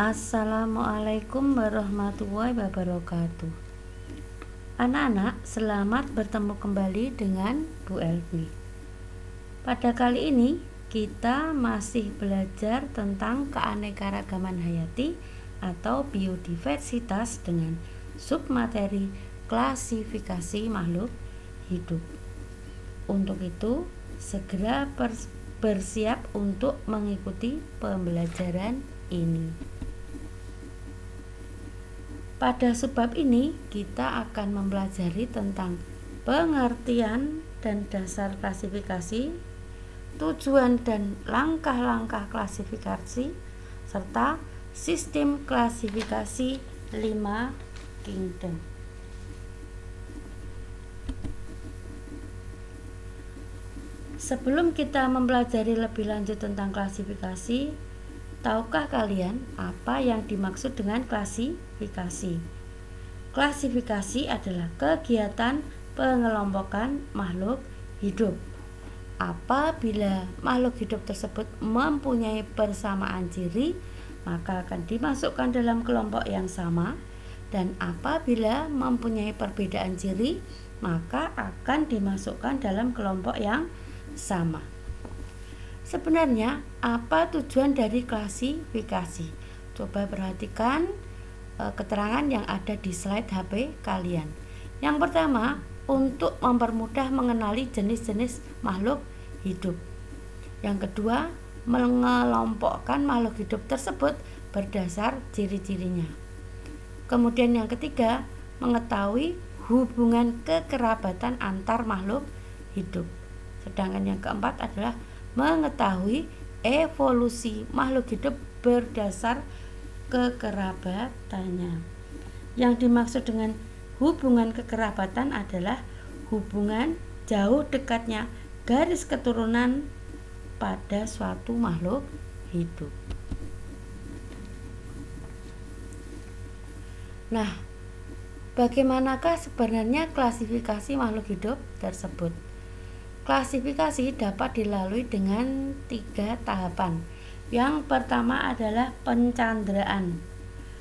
Assalamualaikum warahmatullahi wabarakatuh. Anak-anak, selamat bertemu kembali dengan Bu Elvi. Pada kali ini kita masih belajar tentang keanekaragaman hayati atau biodiversitas dengan submateri klasifikasi makhluk hidup. Untuk itu, segera bersiap untuk mengikuti pembelajaran ini. Pada sebab ini, kita akan mempelajari tentang pengertian dan dasar klasifikasi, tujuan dan langkah-langkah klasifikasi, serta sistem klasifikasi 5 kingdom. Sebelum kita mempelajari lebih lanjut tentang klasifikasi, tahukah kalian apa yang dimaksud dengan klasifikasi? Klasifikasi adalah kegiatan pengelompokan makhluk hidup. Apabila makhluk hidup tersebut mempunyai persamaan ciri, maka akan dimasukkan dalam kelompok yang sama, dan apabila mempunyai perbedaan ciri, maka akan dimasukkan dalam kelompok yang sama. Sebenarnya apa tujuan dari klasifikasi? Coba perhatikan keterangan yang ada di slide HP kalian. Yang pertama, untuk mempermudah mengenali jenis-jenis makhluk hidup. Yang kedua, mengelompokkan makhluk hidup tersebut berdasar ciri-cirinya. Kemudian yang ketiga, mengetahui hubungan kekerabatan antar makhluk hidup. Sedangkan yang keempat adalah mengetahui evolusi makhluk hidup berdasar kekerabatannya. Yang dimaksud dengan hubungan kekerabatan adalah hubungan jauh dekatnya garis keturunan pada suatu makhluk hidup. Nah, bagaimanakah sebenarnya klasifikasi makhluk hidup tersebut? Klasifikasi dapat dilalui dengan 3 tahapan. Yang pertama adalah pencanderaan.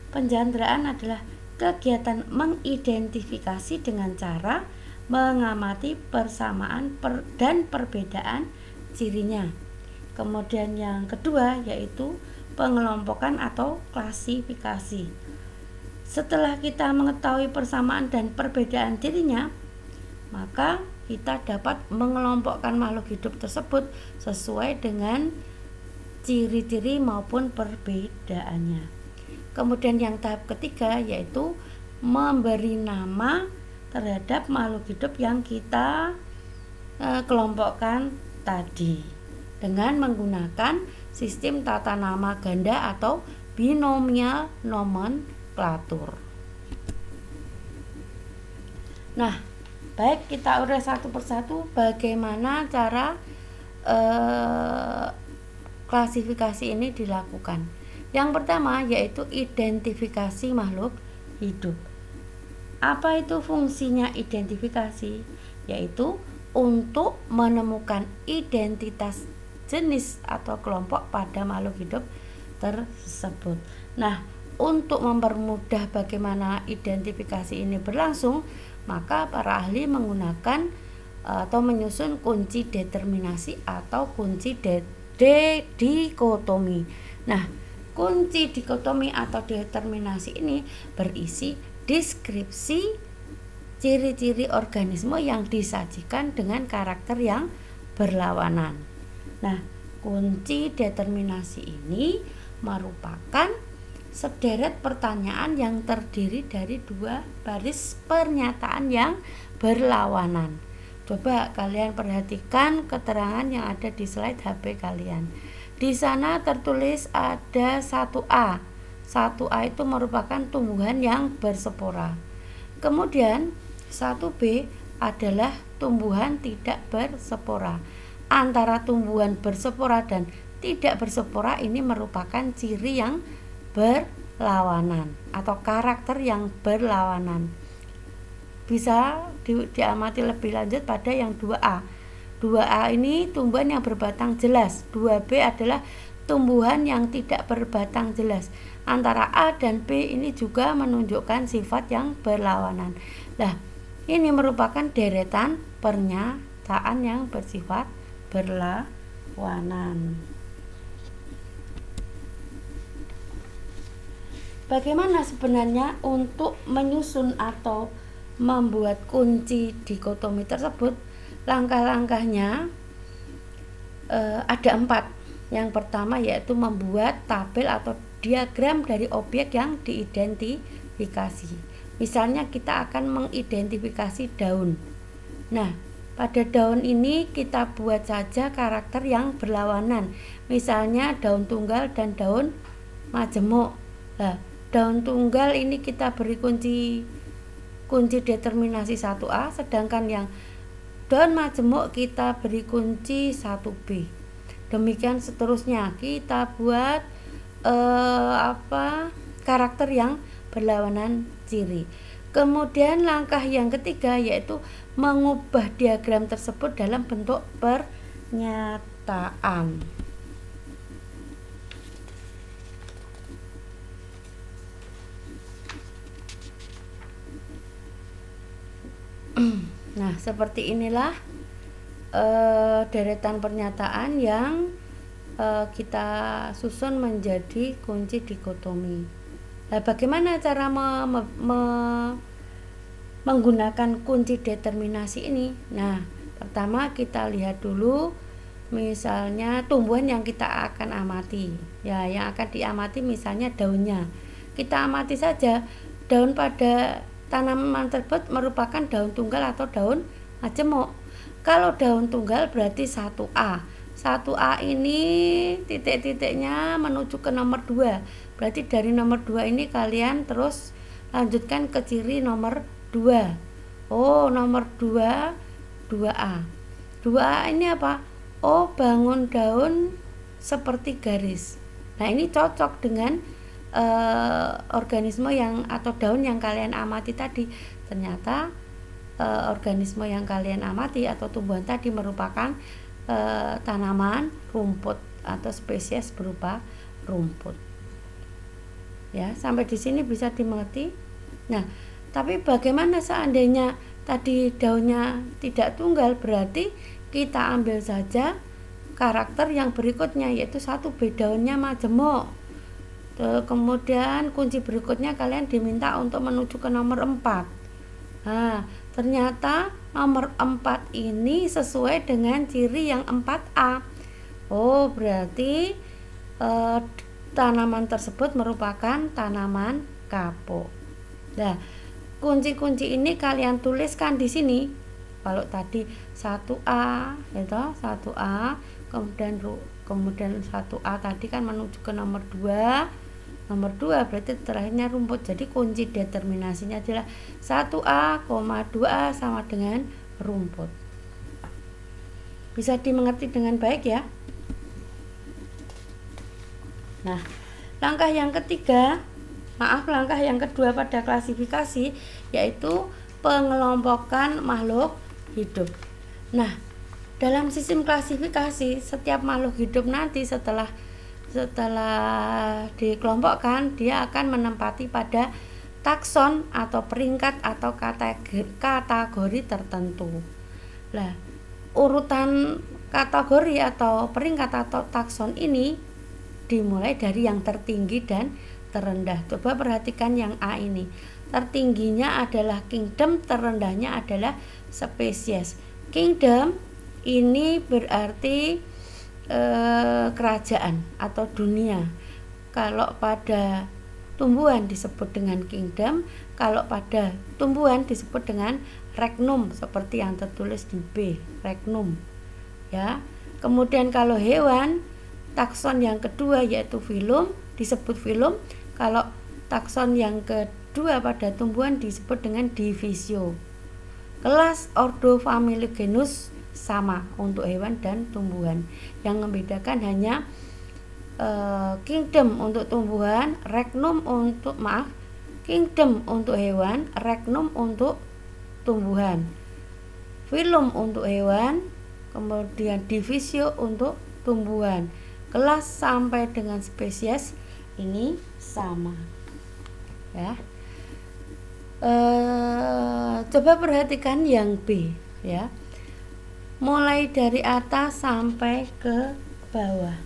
Pencanderaan adalah kegiatan mengidentifikasi dengan cara mengamati persamaan dan perbedaan cirinya. Kemudian yang kedua yaitu pengelompokan atau klasifikasi. Setelah kita mengetahui persamaan dan perbedaan cirinya, maka kita dapat mengelompokkan makhluk hidup tersebut sesuai dengan ciri-ciri maupun perbedaannya. Kemudian yang tahap ketiga yaitu memberi nama terhadap makhluk hidup yang kita kelompokkan tadi dengan menggunakan sistem tata nama ganda atau binomial nomenklatur. Nah, baik, kita udah satu persatu bagaimana cara klasifikasi ini dilakukan. Yang pertama yaitu identifikasi makhluk hidup. Apa itu fungsinya identifikasi? Yaitu untuk menemukan identitas jenis atau kelompok pada makhluk hidup tersebut. Nah, untuk mempermudah bagaimana identifikasi ini berlangsung, maka para ahli menggunakan atau menyusun kunci determinasi atau kunci dikotomi. Nah, kunci dikotomi atau determinasi ini berisi deskripsi ciri-ciri organisme yang disajikan dengan karakter yang berlawanan. Nah, kunci determinasi ini merupakan sederet pertanyaan yang terdiri dari 2 baris pernyataan yang berlawanan. Coba kalian perhatikan keterangan yang ada di slide HP kalian. Di sana tertulis ada 1A. 1A itu merupakan tumbuhan yang berspora. Kemudian 1B adalah tumbuhan tidak berspora. Antara tumbuhan berspora dan tidak berspora ini merupakan ciri yang berlawanan atau karakter yang berlawanan. Bisa diamati lebih lanjut pada yang 2A. 2A ini tumbuhan yang berbatang jelas. 2B adalah tumbuhan yang tidak berbatang jelas. antara A dan B ini juga menunjukkan sifat yang berlawanan. Nah, ini merupakan deretan pernyataan yang bersifat berlawanan. Bagaimana sebenarnya untuk menyusun atau membuat kunci dikotomi tersebut? Langkah-langkahnya ada 4. Yang pertama yaitu membuat tabel atau diagram dari objek yang diidentifikasi. Misalnya kita akan mengidentifikasi daun. Nah, pada daun ini kita buat saja karakter yang berlawanan. Misalnya daun tunggal dan daun majemuk. Nah, daun tunggal ini kita beri kunci determinasi 1A, sedangkan yang daun majemuk kita beri kunci 1B. Demikian seterusnya kita buat karakter yang berlawanan ciri. Kemudian langkah yang ketiga yaitu mengubah diagram tersebut dalam bentuk pernyataan. Nah, seperti inilah deretan pernyataan yang kita susun menjadi kunci dikotomi. Nah, bagaimana cara menggunakan kunci determinasi ini? Nah, pertama kita lihat dulu misalnya tumbuhan yang kita akan amati. Ya, yang akan diamati misalnya daunnya. Kita amati saja daun pada tanaman tersebut merupakan daun tunggal atau daun majemuk. Kalau daun tunggal berarti 1A. 1A ini titik-titiknya menuju ke nomor 2. Berarti dari nomor 2 ini kalian terus lanjutkan ke ciri nomor 2. Oh, nomor 2, 2A. 2A ini apa? Oh, bangun daun seperti garis. Nah, ini cocok dengan organisme yang atau daun yang kalian amati tadi. Ternyata organisme yang kalian amati atau tumbuhan tadi merupakan tanaman rumput atau spesies berupa rumput. Ya, sampai di sini bisa dimengerti. Nah, tapi bagaimana seandainya tadi daunnya tidak tunggal? Berarti kita ambil saja karakter yang berikutnya yaitu 1B, daunnya majemuk. Kemudian kunci berikutnya kalian diminta untuk menuju ke nomor 4. Nah, ternyata nomor 4 ini sesuai dengan ciri yang 4A. Oh, berarti tanaman tersebut merupakan tanaman kapuk. Nah, kunci-kunci ini kalian tuliskan di sini. Kalau tadi 1A, itu 1A, kemudian 1A tadi kan menuju ke nomor 2. Nomor 2 berarti terakhirnya rumput. Jadi kunci determinasinya adalah 1A, 2A sama dengan rumput. Bisa dimengerti dengan baik ya. Nah, langkah yang kedua pada klasifikasi yaitu pengelompokan makhluk hidup. Nah, dalam sistem klasifikasi setiap makhluk hidup nanti setelah dikelompokkan dia akan menempati pada takson atau peringkat atau kategori tertentu. Nah, urutan kategori atau peringkat atau takson ini dimulai dari yang tertinggi dan terendah. Coba perhatikan yang A ini. Tertingginya adalah kingdom, terendahnya adalah spesies. Kingdom ini berarti kerajaan atau dunia. Kalau pada tumbuhan disebut dengan kingdom, kalau pada tumbuhan disebut dengan regnum seperti yang tertulis di B, regnum. Ya. Kemudian kalau hewan, takson yang kedua yaitu filum disebut filum. Kalau takson yang kedua pada tumbuhan disebut dengan divisio. Kelas, ordo, famili, genus sama untuk hewan dan tumbuhan. Yang membedakan hanya kingdom untuk tumbuhan, kingdom untuk hewan, regnum untuk tumbuhan, filum untuk hewan, kemudian divisio untuk tumbuhan. Kelas sampai dengan spesies ini sama ya. Coba perhatikan yang B ya, mulai dari atas sampai ke bawah.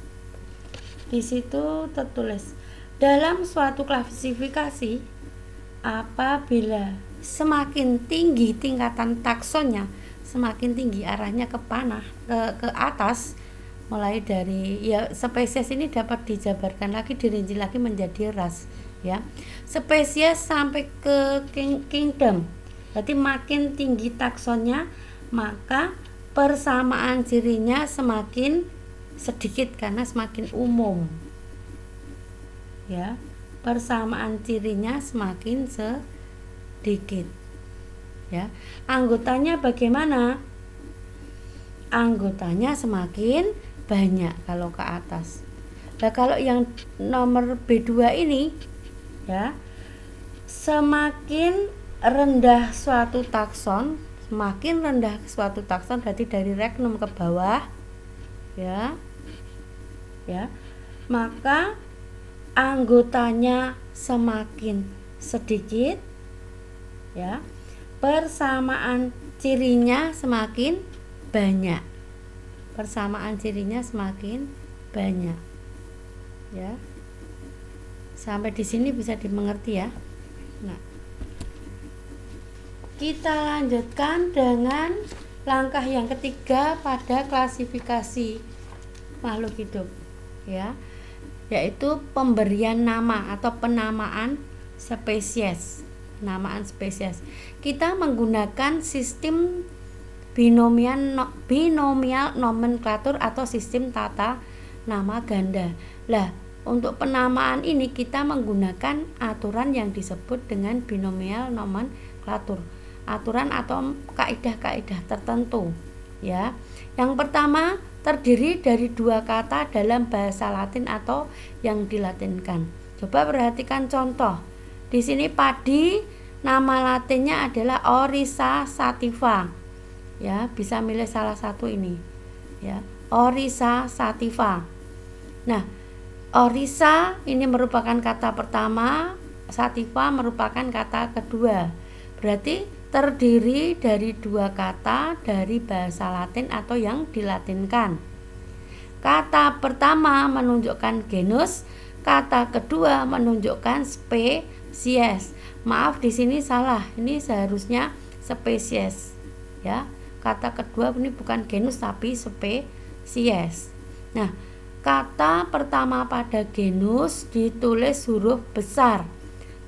Di situ tertulis dalam suatu klasifikasi, apabila semakin tinggi tingkatan taksonnya, semakin tinggi arahnya ke ke atas, mulai dari ya spesies ini dapat dijabarkan lagi, dirinci lagi menjadi ras ya. Spesies sampai ke kingdom, berarti makin tinggi taksonnya maka persamaan cirinya semakin sedikit karena semakin umum ya, persamaan cirinya semakin sedikit ya. Anggotanya bagaimana? Anggotanya semakin banyak kalau ke atas. Nah, kalau yang nomor B2 ini ya, semakin rendah suatu takson, semakin rendah suatu takson berarti dari regnum ke bawah ya, maka anggotanya semakin sedikit ya, persamaan cirinya semakin banyak, persamaan cirinya semakin banyak ya. Sampai di sini bisa dimengerti ya. Nah, kita lanjutkan dengan langkah yang ketiga pada klasifikasi makhluk hidup ya, yaitu pemberian nama atau penamaan spesies. Penamaan spesies. Kita menggunakan sistem binomial nomenklatur atau sistem tata nama ganda. Lah, untuk penamaan ini kita menggunakan aturan yang disebut dengan binomial nomenklatur. Aturan atau kaidah-kaidah tertentu ya. Yang pertama, terdiri dari dua kata dalam bahasa Latin atau yang dilatinkan. Coba perhatikan contoh. Di sini padi, nama latinnya adalah Oryza sativa. Ya, bisa milih salah satu ini. Ya, Oryza sativa. Nah, Oryza ini merupakan kata pertama, sativa merupakan kata kedua. Berarti terdiri dari dua kata dari bahasa Latin atau yang dilatinkan. Kata pertama menunjukkan genus, kata kedua menunjukkan spesies. Maaf, di sini salah. Ini seharusnya spesies. Ya, kata kedua ini bukan genus tapi spesies. Nah, kata pertama pada genus ditulis huruf besar.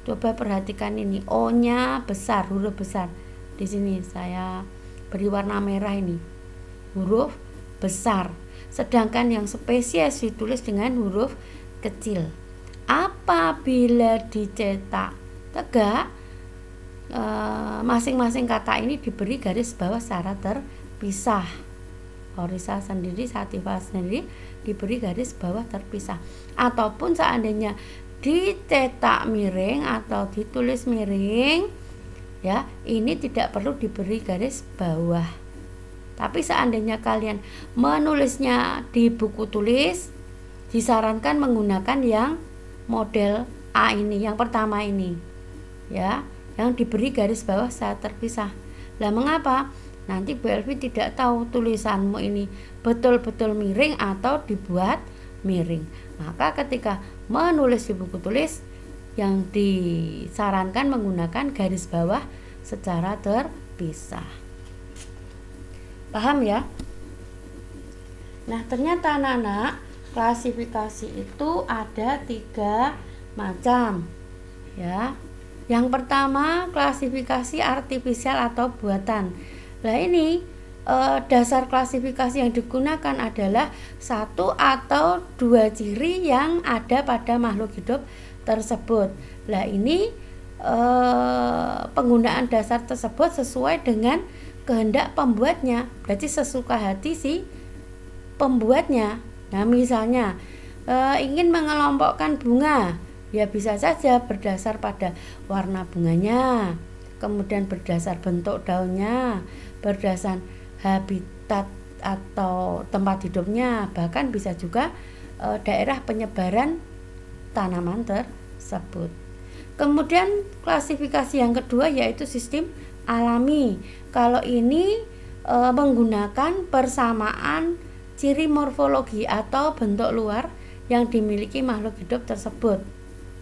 Coba perhatikan ini, O-nya besar, huruf besar. Di sini saya beri warna merah ini, huruf besar. Sedangkan yang spesies ditulis dengan huruf kecil. Apabila dicetak tegak, masing-masing kata ini diberi garis bawah secara terpisah. Oryza sendiri, sativa sendiri diberi garis bawah terpisah. Ataupun seandainya dicetak miring atau ditulis miring ya, ini tidak perlu diberi garis bawah. Tapi seandainya kalian menulisnya di buku tulis, disarankan menggunakan yang model A ini, yang pertama ini ya, yang diberi garis bawah saat terpisah. Lah mengapa? Nanti Bu Elvi tidak tahu tulisanmu ini betul-betul miring atau dibuat miring. Maka ketika menulis di buku tulis, yang disarankan menggunakan garis bawah secara terpisah. Paham ya? Nah, ternyata anak-anak, klasifikasi itu ada 3 macam ya. Yang pertama, klasifikasi artifisial atau buatan. Nah, ini dasar klasifikasi yang digunakan adalah 1 atau 2 ciri yang ada pada makhluk hidup tersebut. Nah, ini penggunaan dasar tersebut sesuai dengan kehendak pembuatnya, berarti sesuka hati si pembuatnya. Nah, misalnya ingin mengelompokkan bunga, ya bisa saja berdasar pada warna bunganya, kemudian berdasar bentuk daunnya, berdasar habitat atau tempat hidupnya, bahkan bisa juga daerah penyebaran tanaman tersebut. Kemudian klasifikasi yang kedua yaitu sistem alami. Kalau ini menggunakan persamaan ciri morfologi atau bentuk luar yang dimiliki makhluk hidup tersebut.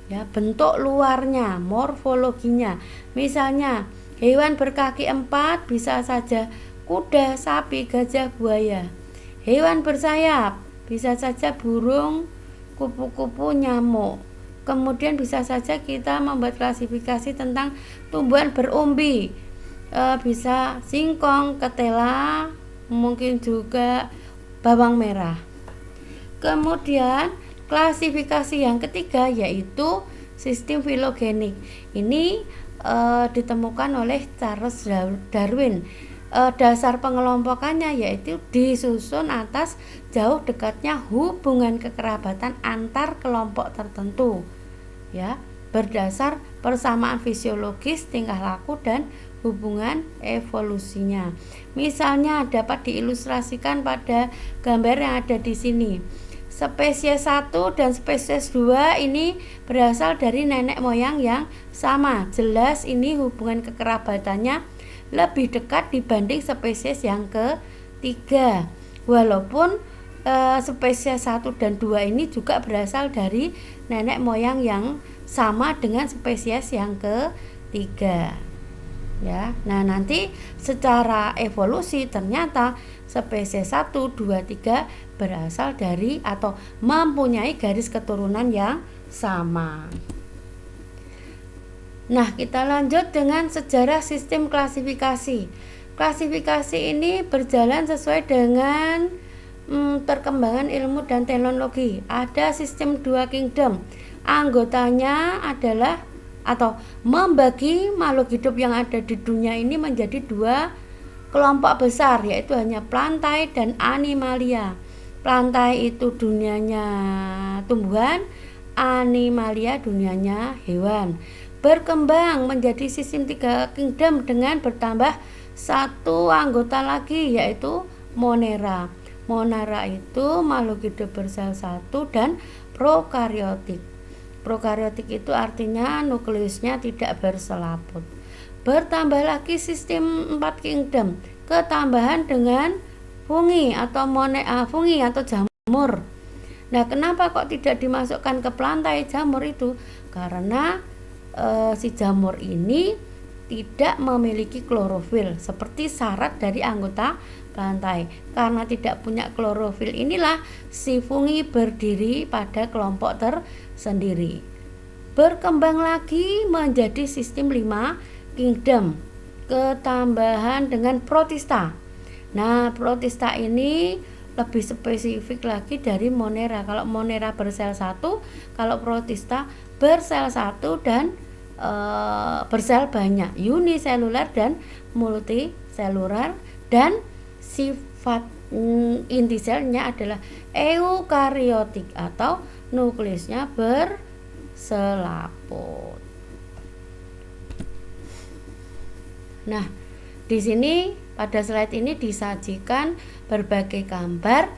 Ya, bentuk luarnya, morfologinya. Misalnya, hewan berkaki 4 bisa saja kuda, sapi, gajah, buaya. Hewan bersayap bisa saja burung, kupu-kupu, nyamuk. Kemudian bisa saja kita membuat klasifikasi tentang tumbuhan berumbi. Bisa singkong, ketela, mungkin juga bawang merah. Kemudian klasifikasi yang ketiga yaitu sistem filogenik. Ini ditemukan oleh Charles Darwin. Dasar pengelompokannya yaitu disusun atas jauh dekatnya hubungan kekerabatan antar kelompok tertentu, ya, berdasar persamaan fisiologis, tingkah laku, dan hubungan evolusinya. Misalnya dapat diilustrasikan pada gambar yang ada di sini. Spesies 1 dan spesies 2 ini berasal dari nenek moyang yang sama. Jelas ini hubungan kekerabatannya lebih dekat dibanding spesies yang ketiga. Walaupun spesies 1 dan 2 ini juga berasal dari nenek moyang yang sama dengan spesies yang ketiga. Ya, nah nanti secara evolusi ternyata spesies 1, 2, 3 berasal dari atau mempunyai garis keturunan yang sama. Nah, kita lanjut dengan sejarah sistem klasifikasi. Klasifikasi ini berjalan sesuai dengan perkembangan ilmu dan teknologi. Ada sistem dua kingdom. Anggotanya adalah atau membagi makhluk hidup yang ada di dunia ini menjadi dua kelompok besar, yaitu hanya plantae dan animalia. Plantae itu dunianya tumbuhan, animalia dunianya hewan. Berkembang menjadi sistem tiga kingdom dengan bertambah satu anggota lagi yaitu Monera. Monera itu makhluk hidup bersel satu dan prokariotik. Prokariotik itu artinya nukleusnya tidak berselaput. Bertambah lagi sistem 4 kingdom, ketambahan dengan fungi atau fungi atau jamur. Nah, kenapa kok tidak dimasukkan ke plantae jamur itu? Karena si jamur ini tidak memiliki klorofil seperti syarat dari anggota plantae. Karena tidak punya klorofil inilah si fungi berdiri pada kelompok tersendiri. Berkembang lagi menjadi sistem 5 kingdom, ketambahan dengan protista. Nah, protista ini lebih spesifik lagi dari Monera. Kalau Monera bersel 1, kalau protista bersel 1 dan bersel banyak, uniselular dan multiselular, dan sifat inti selnya adalah eukariotik atau nukleusnya berselaput. Nah, di sini pada slide ini disajikan berbagai gambar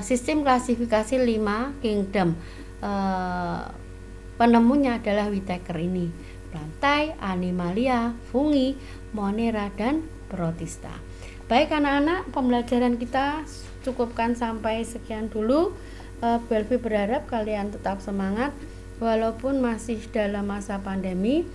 sistem klasifikasi 5 kingdom. Penemunya adalah Whittaker ini, plantae, animalia, fungi, monera, dan protista. Baik anak-anak, pembelajaran kita cukupkan sampai sekian dulu. Belvi berharap kalian tetap semangat walaupun masih dalam masa pandemi,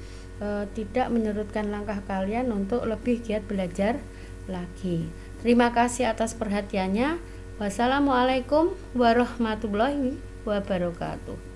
tidak menyurutkan langkah kalian untuk lebih giat belajar lagi. Terima kasih atas perhatiannya. Wassalamualaikum warahmatullahi wabarakatuh.